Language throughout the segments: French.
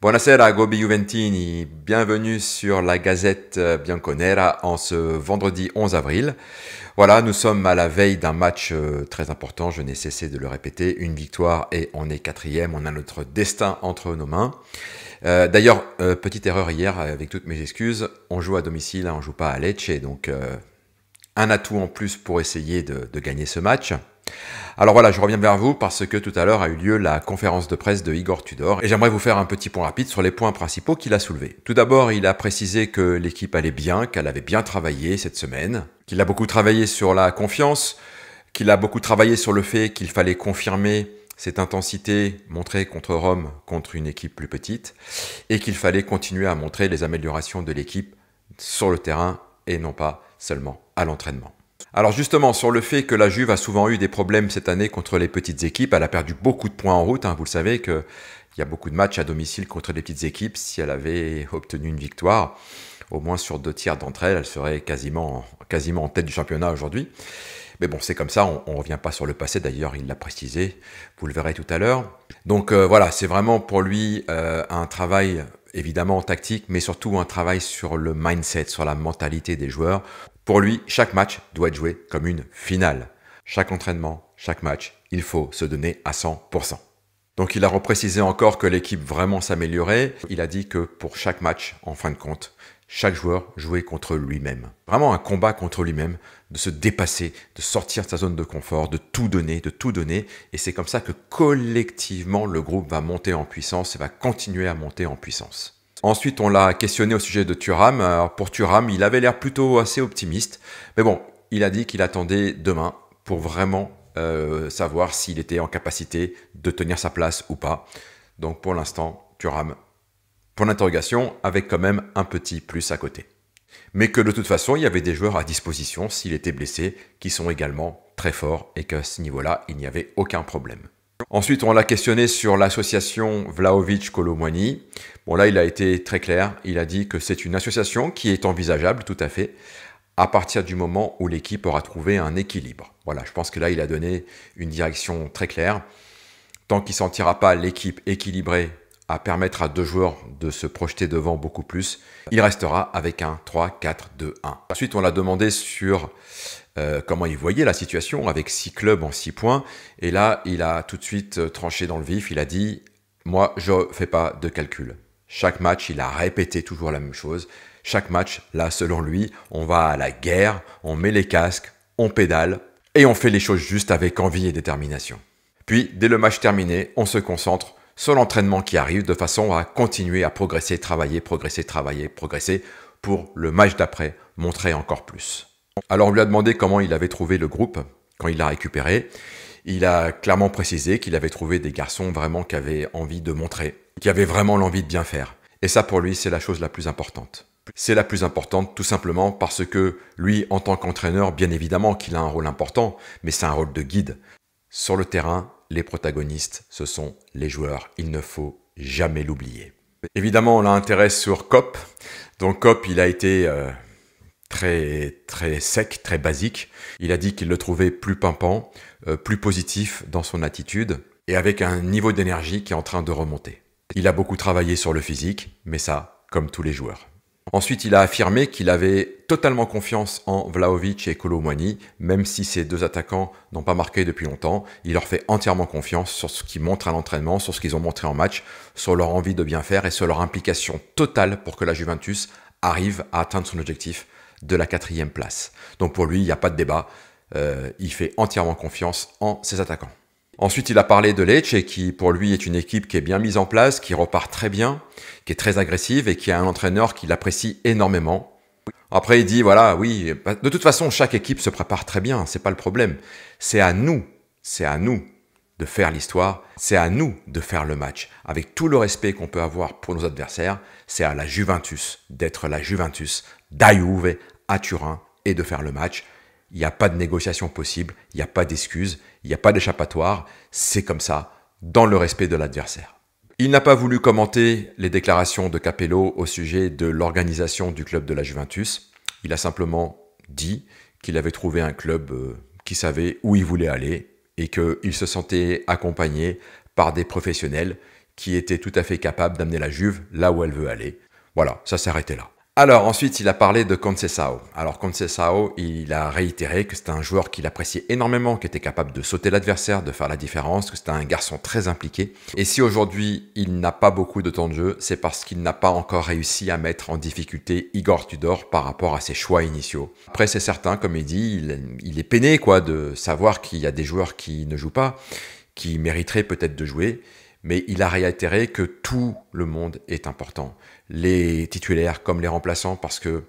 Buonasera Gobi Juventini, bienvenue sur la Gazette Bianconera en ce vendredi 11 avril. Voilà, nous sommes à la veille d'un match très important, je n'ai cessé de le répéter, une victoire et on est quatrième, on a notre destin entre nos mains. D'ailleurs, petite erreur hier, avec toutes mes excuses, on joue à domicile, on ne joue pas à Lecce, donc un atout en plus pour essayer de gagner ce match. Alors voilà, je reviens vers vous parce que tout à l'heure a eu lieu la conférence de presse de Igor Tudor et j'aimerais vous faire un petit point rapide sur les points principaux qu'il a soulevés. Tout d'abord, il a précisé que l'équipe allait bien, qu'elle avait bien travaillé cette semaine, qu'il a beaucoup travaillé sur la confiance, qu'il a beaucoup travaillé sur le fait qu'il fallait confirmer cette intensité montrée contre Rome, contre une équipe plus petite, et qu'il fallait continuer à montrer les améliorations de l'équipe sur le terrain et non pas seulement à l'entraînement. Alors justement, sur le fait que la Juve a souvent eu des problèmes cette année contre les petites équipes, elle a perdu beaucoup de points en route, vous le savez qu'il y a beaucoup de matchs à domicile contre les petites équipes. Si elle avait obtenu une victoire, au moins sur 2 tiers d'entre elles, elle serait quasiment en tête du championnat aujourd'hui. Mais bon, c'est comme ça, on ne revient pas sur le passé, d'ailleurs il l'a précisé, vous le verrez tout à l'heure. Donc voilà, c'est vraiment pour lui un travail évidemment tactique, mais surtout un travail sur le mindset, sur la mentalité des joueurs. Pour lui, chaque match doit être joué comme une finale. Chaque entraînement, chaque match, il faut se donner à 100%. Donc il a reprécisé encore que l'équipe vraiment s'améliorait. Il a dit que pour chaque match, en fin de compte, chaque joueur jouait contre lui-même. Vraiment un combat contre lui-même, de se dépasser, de sortir de sa zone de confort, de tout donner. Et c'est comme ça que collectivement, le groupe va monter en puissance et va continuer à monter en puissance. Ensuite, on l'a questionné au sujet de Thuram. Alors pour Thuram, il avait l'air plutôt assez optimiste. Mais bon, il a dit qu'il attendait demain pour vraiment savoir s'il était en capacité de tenir sa place ou pas. Donc pour l'instant, Thuram, pour l'interrogation, avec quand même un petit plus à côté. Mais que de toute façon, il y avait des joueurs à disposition s'il était blessé, qui sont également très forts et qu'à ce niveau-là, il n'y avait aucun problème. Ensuite, on l'a questionné sur l'association Vlahovic-Kolo Muani. Bon là, il a été très clair, il a dit que c'est une association qui est envisageable, tout à fait, à partir du moment où l'équipe aura trouvé un équilibre. Voilà, je pense que là, il a donné une direction très claire. Tant qu'il ne sentira pas l'équipe équilibrée à permettre à 2 joueurs de se projeter devant beaucoup plus, il restera avec un 3-4-2-1. Ensuite, on l'a demandé sur comment il voyait la situation avec 6 clubs en 6 points. Et là, il a tout de suite tranché dans le vif. Il a dit « Moi, je ne fais pas de calcul ». Chaque match, il a répété toujours la même chose. Chaque match, là, selon lui, on va à la guerre, on met les casques, on pédale et on fait les choses juste avec envie et détermination. Puis, dès le match terminé, on se concentre sur l'entraînement qui arrive de façon à continuer à progresser, travailler pour le match d'après montrer encore plus. Alors on lui a demandé comment il avait trouvé le groupe quand il l'a récupéré. Il a clairement précisé qu'il avait trouvé des garçons vraiment qui avaient envie de montrer, qui avaient vraiment l'envie de bien faire. Et ça pour lui, c'est la chose la plus importante. C'est la plus importante tout simplement parce que lui, en tant qu'entraîneur, bien évidemment qu'il a un rôle important, mais c'est un rôle de guide. Sur le terrain, les protagonistes, ce sont les joueurs. Il ne faut jamais l'oublier. Évidemment, on a intérêt sur Kop. Donc Kop, il a été très sec, très basique. Il a dit qu'il le trouvait plus pimpant, plus positif dans son attitude et avec un niveau d'énergie qui est en train de remonter. Il a beaucoup travaillé sur le physique, mais ça, comme tous les joueurs. Ensuite, il a affirmé qu'il avait totalement confiance en Vlahovic et Kolo Muani, même si ces 2 attaquants n'ont pas marqué depuis longtemps. Il leur fait entièrement confiance sur ce qu'ils montrent à l'entraînement, sur ce qu'ils ont montré en match, sur leur envie de bien faire et sur leur implication totale pour que la Juventus arrive à atteindre son objectif de la 4e place. Donc pour lui, il n'y a pas de débat. Il fait entièrement confiance en ses attaquants. Ensuite, il a parlé de Lecce, qui pour lui est une équipe qui est bien mise en place, qui repart très bien, qui est très agressive et qui a un entraîneur qui l'apprécie énormément. Après, il dit, voilà, oui, de toute façon, chaque équipe se prépare très bien, c'est pas le problème. C'est à nous de faire l'histoire, c'est à nous de faire le match. Avec tout le respect qu'on peut avoir pour nos adversaires, c'est à la Juventus d'être la Juventus, da Juve, à Turin, et de faire le match. Il n'y a pas de négociation possible, il n'y a pas d'excuses, il n'y a pas d'échappatoire, c'est comme ça, dans le respect de l'adversaire. Il n'a pas voulu commenter les déclarations de Capello au sujet de l'organisation du club de la Juventus. Il a simplement dit qu'il avait trouvé un club qui savait où il voulait aller et qu'il se sentait accompagné par des professionnels qui était tout à fait capable d'amener la Juve là où elle veut aller. Voilà, ça s'est arrêté là. Alors ensuite, il a parlé de Conceição. Alors Conceição, il a réitéré que c'était un joueur qu'il appréciait énormément, qui était capable de sauter l'adversaire, de faire la différence, que c'était un garçon très impliqué. Et si aujourd'hui, il n'a pas beaucoup de temps de jeu, c'est parce qu'il n'a pas encore réussi à mettre en difficulté Igor Tudor par rapport à ses choix initiaux. Après, c'est certain, comme il dit, il est peiné quoi, de savoir qu'il y a des joueurs qui ne jouent pas, qui mériteraient peut-être de jouer. Mais il a réitéré que tout le monde est important. Les titulaires comme les remplaçants, parce que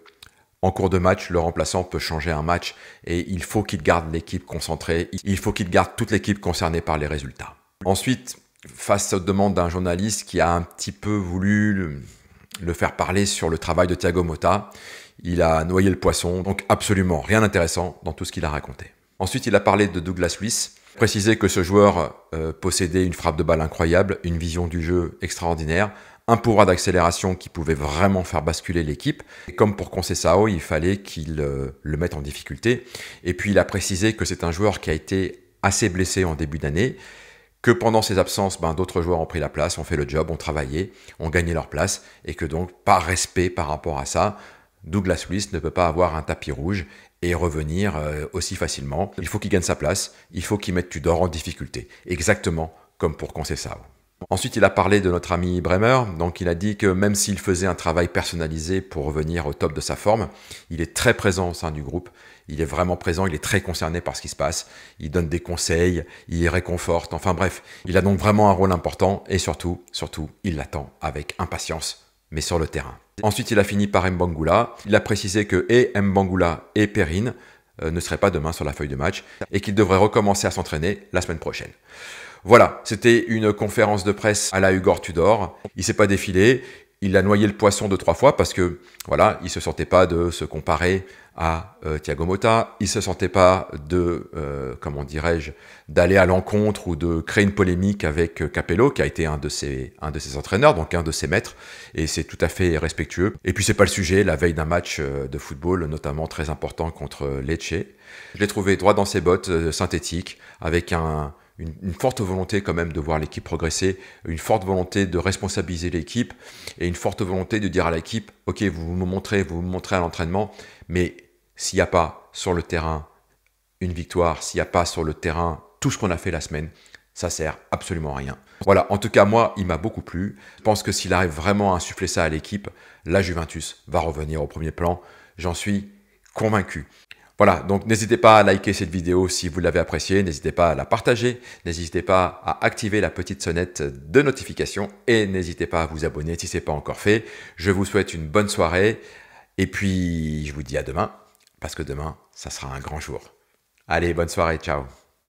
en cours de match, le remplaçant peut changer un match et il faut qu'il garde l'équipe concentrée. Il faut qu'il garde toute l'équipe concernée par les résultats. Ensuite, face aux demandes d'un journaliste qui a un petit peu voulu le faire parler sur le travail de Thiago Motta, il a noyé le poisson, donc absolument rien d'intéressant dans tout ce qu'il a raconté. Ensuite, il a parlé de Douglas Luiz, précisé que ce joueur possédait une frappe de balle incroyable, une vision du jeu extraordinaire, un pouvoir d'accélération qui pouvait vraiment faire basculer l'équipe. Et comme pour Conceição, il fallait qu'il le mette en difficulté. Et puis il a précisé que c'est un joueur qui a été assez blessé en début d'année, que pendant ses absences, d'autres joueurs ont pris la place, ont fait le job, ont travaillé, ont gagné leur place, et que donc, par respect par rapport à ça, Douglas Luiz ne peut pas avoir un tapis rouge et revenir aussi facilement. Il faut qu'il gagne sa place, il faut qu'il mette Tudor en difficulté, exactement comme pour Conceição. Ensuite, il a parlé de notre ami Bremer, donc il a dit que même s'il faisait un travail personnalisé pour revenir au top de sa forme, il est très présent au sein du groupe, il est vraiment présent, il est très concerné par ce qui se passe, il donne des conseils, il réconforte, enfin bref, il a donc vraiment un rôle important et surtout, il l'attend avec impatience, mais sur le terrain. Ensuite, il a fini par Mbangula. Il a précisé que et Mbangula et Perrine ne seraient pas demain sur la feuille de match et qu'il devrait recommencer à s'entraîner la semaine prochaine. Voilà, c'était une conférence de presse à la Igor Tudor. Il s'est pas défilé, il a noyé le poisson 2-3 fois parce que voilà, il se sentait pas de se comparer à Thiago Motta, il se sentait pas de, comment dirais-je, d'aller à l'encontre ou de créer une polémique avec Capello, qui a été un de ses entraîneurs, donc un de ses maîtres, et c'est tout à fait respectueux. Et puis c'est pas le sujet, la veille d'un match de football, notamment très important contre Lecce. Je l'ai trouvé droit dans ses bottes, synthétique, avec une forte volonté quand même de voir l'équipe progresser, une forte volonté de responsabiliser l'équipe et une forte volonté de dire à l'équipe « Ok, vous me montrez à l'entraînement, mais s'il n'y a pas sur le terrain une victoire, s'il n'y a pas sur le terrain tout ce qu'on a fait la semaine, ça sert absolument à rien. » Voilà, en tout cas, moi, il m'a beaucoup plu. Je pense que s'il arrive vraiment à insuffler ça à l'équipe, la Juventus va revenir au premier plan. J'en suis convaincu. Voilà, donc n'hésitez pas à liker cette vidéo si vous l'avez appréciée, n'hésitez pas à la partager, n'hésitez pas à activer la petite sonnette de notification et n'hésitez pas à vous abonner si ce n'est pas encore fait. Je vous souhaite une bonne soirée et puis je vous dis à demain, parce que demain, ça sera un grand jour. Allez, bonne soirée, ciao.